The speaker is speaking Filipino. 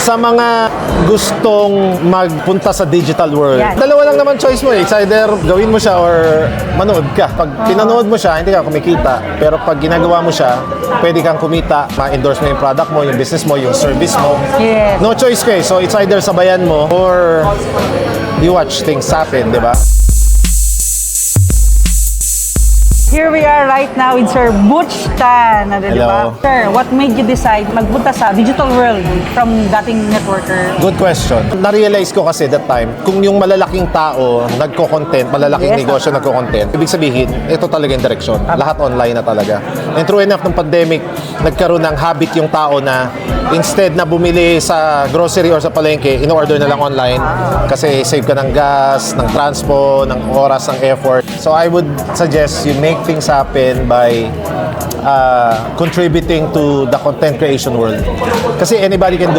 Sa mga gustong magpunta sa digital world, Yan. dalawa lang naman choice mo eh. It's either gawin mo siya or manood ka. Pag pinanood mo siya, hindi ka kumikita. Pero pag ginagawa mo siya, pwede kang kumita, ma-endorse mo yung product mo, yung business mo, yung service mo. Yes. No choice ka eh. So it's either sabayan mo or you watch things happen, di ba? Here we are right now with Sir Butch Tan. Di ba? Hello. Sir, what made you decide magpunta sa digital world from dating networker? Good question. Na-realize ko kasi that time, kung yung malalaking tao nagko-content, malalaking Yes. negosyo nagko-content, ibig sabihin, ito talaga yung direksyon. Lahat online na talaga. And true enough, nung pandemic, nagkaroon ng habit yung tao na instead na bumili sa grocery or sa palengke, in-order na lang online kasi save ka ng gas, ng transpo, ng oras, ng effort. So I would suggest you make things happen by contributing to the content creation world. Kasi anybody can do